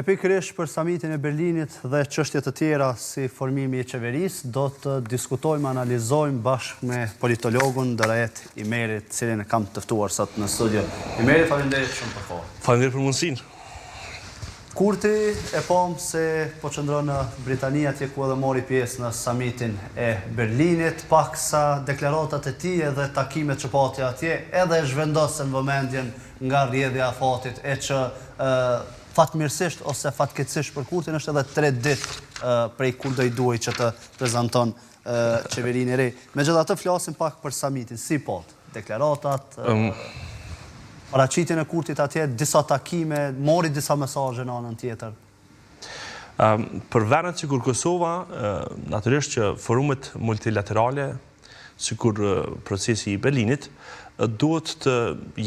E pikërisht për samitin e Berlinit dhe çështje të tjera si formimi i qeverisë, do të diskutojmë, analizojmë bashkë me politologun Darajet Imerit, cilin e kam të ftuar sot në studio. Imeri, faleminderit shumë për kohë. Faleminderit për mundësinë. Kurti e pam se po qëndron në Britani, atje ku edhe mori pjesë në samitin e Berlinit, paksa deklaratat e tij dhe takimet që pati atje edhe zhvendosën vëmendjen nga rrjedhja e fatit e që fatmirësisht ose fatkeqësisht për Kurtin është edhe 3 ditë prej kur do i duhej që të prezanton qeverinë e re. Megjithatë flasim pak për samitin, si pot, deklaratat, paraqitjen e Kurtit atje, disa takime, mori disa mesazhe në anën tjetër. Për vendet sikur Kosova, natyrisht që forumet multilaterale, sikur procesi i Berlinit, duhet të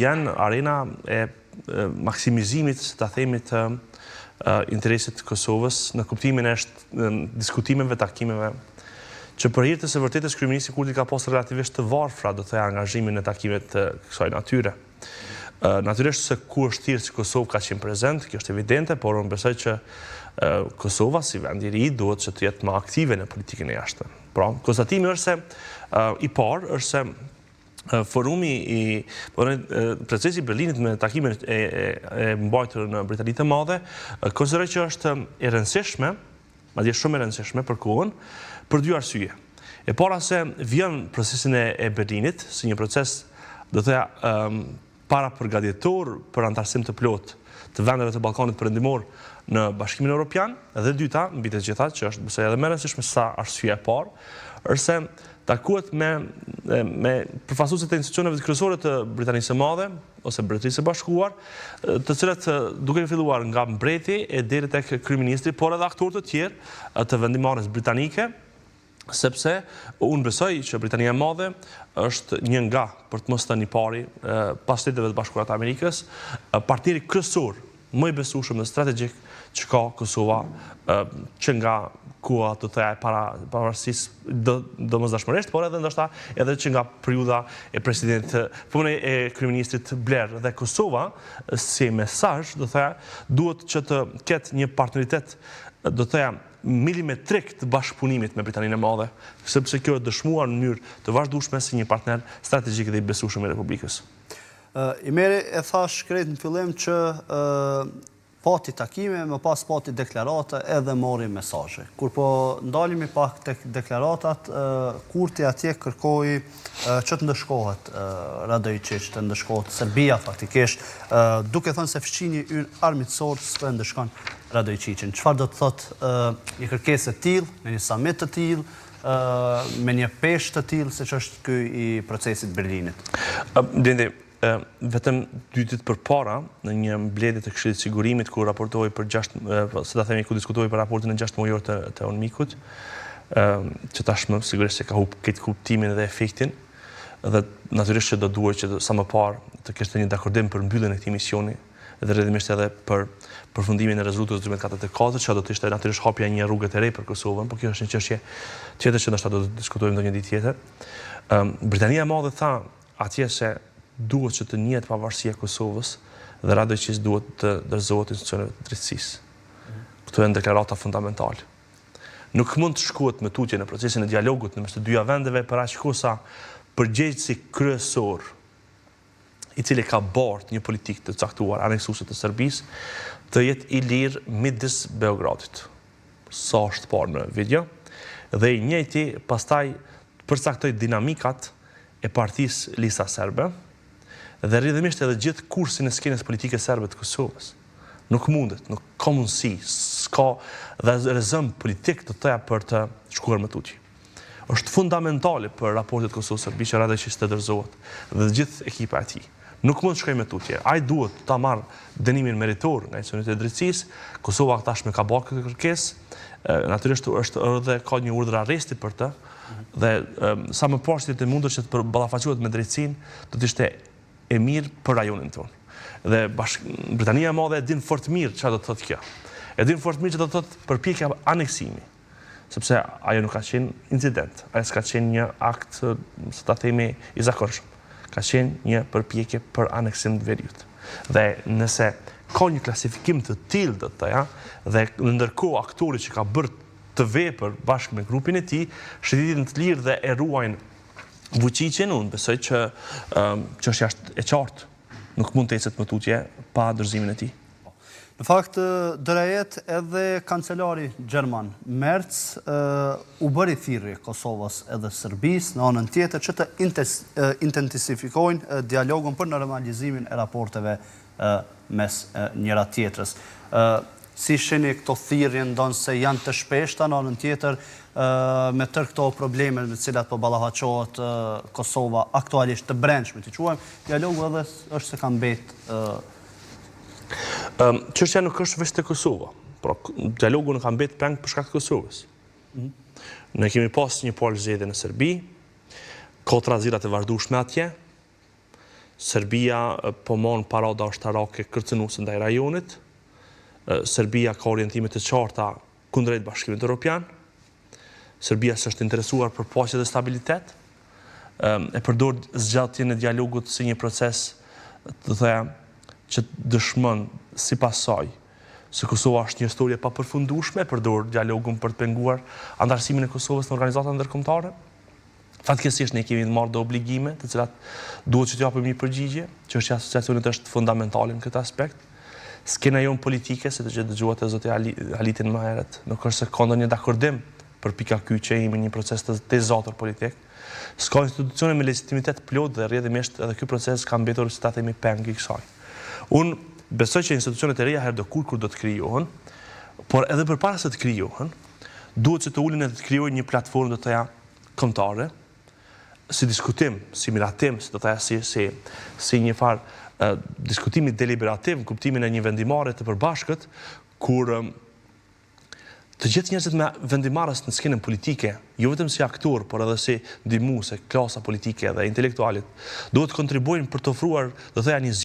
jenë arena e maksimizimit, ta themi, të interesit të Kosovës në kuptimin e diskutimeve, takimeve, që për hir të së vërtetës kryeministri Kurti ka pasur relativisht të varfra, do të thënë, angazhimin në takimet të kësaj natyre. Natyrisht se ku është thirrë si Kosovë ka qenë prezent, kjo është evidente, por unë besoj që Kosova si vend i ri duhet që të jetë më aktive në politikën e jashtme. Pra, konstatimi është se i parë është se forumi i procesi i Berlinit me takimin e mbajtur në Britaninë të Madhe, konsideroj që është e rëndësishme, madje shumë e rëndësishme për kohën, për 2 arsye. E para se vjen procesin e Berlinit si një proces, do të thoya, para përgatitëtor për antarësim të plotë të vendeve të Ballkanit Perëndimor në Bashkimin Evropian, dhe dyta, mbi të gjitha, që është besoj edhe më e rëndësishme sa arsyeja e parë, është se takuhet me përfaqësuesit e institucioneve kryesore të Britanisë së Madhe ose Britanisë së Bashkuar, të cilët duke filluar nga mbreti e deri tek kryeministri, por edhe aktorë të tjerë të vendimarrjes britanike, sepse unë besoj që Britania e Madhe është një nga, për të mos thënë i pari, pas Shteteve të Bashkuara të Amerikës, partneri kryesor më i besueshëm dhe strategjik që ka Kosova, që nga koha të thoya para pavarësisë domosdoshmërisht, por edhe ndoshta edhe që nga periudha e e kryeministrit Blair, dhe Kosova si mesazh, do thoya, duhet që të ketë një partneritet, do thoya, milimetrik të bashkëpunimit me Britaninë e Madhe, sepse kjo është dëshmuar në mënyrë të vazhdueshme si një partner strategjik dhe i besueshëm i Republikës. Imeri e thash krejt në fillim që pati takime, më pas pati deklarata edhe mori mesazhe. Kur po ndalemi pak tek deklaratat, Kurti atje kërkoi që të ndëshkohet Radojčić, të ndëshkohet Serbia faktikisht, duke thënë se fshini ynë armiqësor s'po e ndëshkon Radojčićin. Çfarë do të thotë një kërkesë e tillë, në një samit të tillë, me një peshë të tillë siç është ky i procesit Berlinit? Blendi, vetëm 2 ditë përpara, në një mbledhje të Këshillit të Sigurimit, ku raportoi për ku diskutoi për raportin e 6 mujor të UNMIK-ut, që tashmë sigurisht se ka këtë kuptimin dhe efektin, dhe natyrisht që do duhet që sa më parë të kishte një dakordim për mbylljen e këtij misioni, dhe rrjedhimisht edhe për përfundimin e rezolutës 1244, që do të ishte natyrisht hapja një rrugë të re për Kosovën, por kjo është një çështje tjetër që ndoshta do të diskutojmë ndonjë ditë tjetër. Britania e Madhe tha atje se duhet që të njihet pavarësia e Kosovës dhe Radojčić duhet të dorëzohet institucioneve të drejtësisë. Këto janë deklarata fundamentale. Nuk mund të shkohet me tutje në procesin e dialogut në mes të 2 vendeve për aq kohë sa përgjegjësi kryesor, i cili ka bartë një politikë të caktuar aneksuese të Serbisë, të jetë i lirë midis Beogradit. Sa është parë në video, dhe i njëjti pastaj përcaktoi dinamikat e partisë Lista Serbe, dhe rrjedhimisht edhe gjithë kursin e skenës politike serbe të Kosovës. Nuk mundet, nuk ka mundësi, s'ka dhe rezëm politik të thoya për të shkuar më tutje. Është fundamentale për raportet Kosovë-Serbi që Radojčić të dorëzohet dhe gjithë ekipa e tij. Nuk mund të shkojë me tutje. Ai duhet ta marrë dënimin meritor nga institucionet e drejtësisë. Kosova tashmë ka bërë këtë kërkesë. Natyrisht është edhe ka një urdhër arresti për të, dhe sa më parë të mundur që të ballafaqohet me drejtësinë, do të ishte e mirë për rajonin tonë. Dhe Britania e Madhe e din fort mirë çfarë do të thotë kjo. E din fort mirë çfarë do të thotë përpjekja aneksimi, sepse ajo nuk ka qenë incident, ajo s'ka qenë një akt, ta themi, i zakonshëm. Ka qenë një përpjekje për aneksim të veriut. Dhe nëse ka një klasifikim të tillë të të, dhe ndërkohë aktori që ka bërë të vepër bashkë me grupin e tij, shëtitin të lirë dhe e ruajnë Vučićin, unë besoj që çështja është e qartë. Nuk mund të ecet më tutje pa dorëzimin e tij. Në fakt, dërajet edhe kancelari Gjerman Merz u bëri thirrje Kosovës edhe Serbisë në anën tjetër që të intensifikojnë dialogun për normalizimin e raporteve mes njëra tjetrës. Si shihni këto thirrje, ndonë se janë të shpeshta në anën tjetër me tërë këto probleme me të cilat po ballafaqohet Kosova aktualisht të brendshme, të quajmë, dialogu edhe është se ka mbetë. Çështja nuk është vetëm te Kosova, por dialogu nuk ka mbetë peng për shkak të Kosovës. Ne kemi pas një palë zgjedhje në Serbi, kotra zira të vazhdueshme atje. Serbia po mon parada ushtarake kërcënuese ndaj rajonit. Serbia ka orientime të qarta kundrejt Bashkimit Evropian. Serbia s'është interesuar për paqe dhe stabilitet. E përdor zgjatjen e dialogut si një proces, të thëja, që dëshmon sipas saj se Kosova është një histori e papërfundueshme, përdor dialogun për të penguar antarësimin e Kosovës në organizata ndërkombëtare. Fatkeqësisht ne kemi marrë do obligime, të cilat duhet që të japim një përgjigje, çështja e asociacionit është fundamentale në këtë aspekt. Skena jonë politike, se të që dëgjuat e zoti Halitin më herët, nuk është se ka ndonjë dakordim për pika ky që jemi një proces të zotër politik. S'ka institucione me legitimitet plot dhe rrjedhimisht edhe ky proces ka mbetur si ta themi peng i kësaj. Unë besoj që institucionet e reja herë do kur do të krijohen, por edhe përpara se të krijohen, duhet që të ulin edhe të krijojnë një platformë do të thëja kombëtare, si diskutim, si miratim, si do të thëja si një farë diskutimi deliberativ në kuptimin e një vendimare të përbashkët, kur të gjithë njerëzit me vendimarrës në skenën politike, jo vetëm si aktor, por edhe si ndihmuese, klasa politike dhe intelektualit, duhet të kontribuojnë për të ofruar, do të thëja, një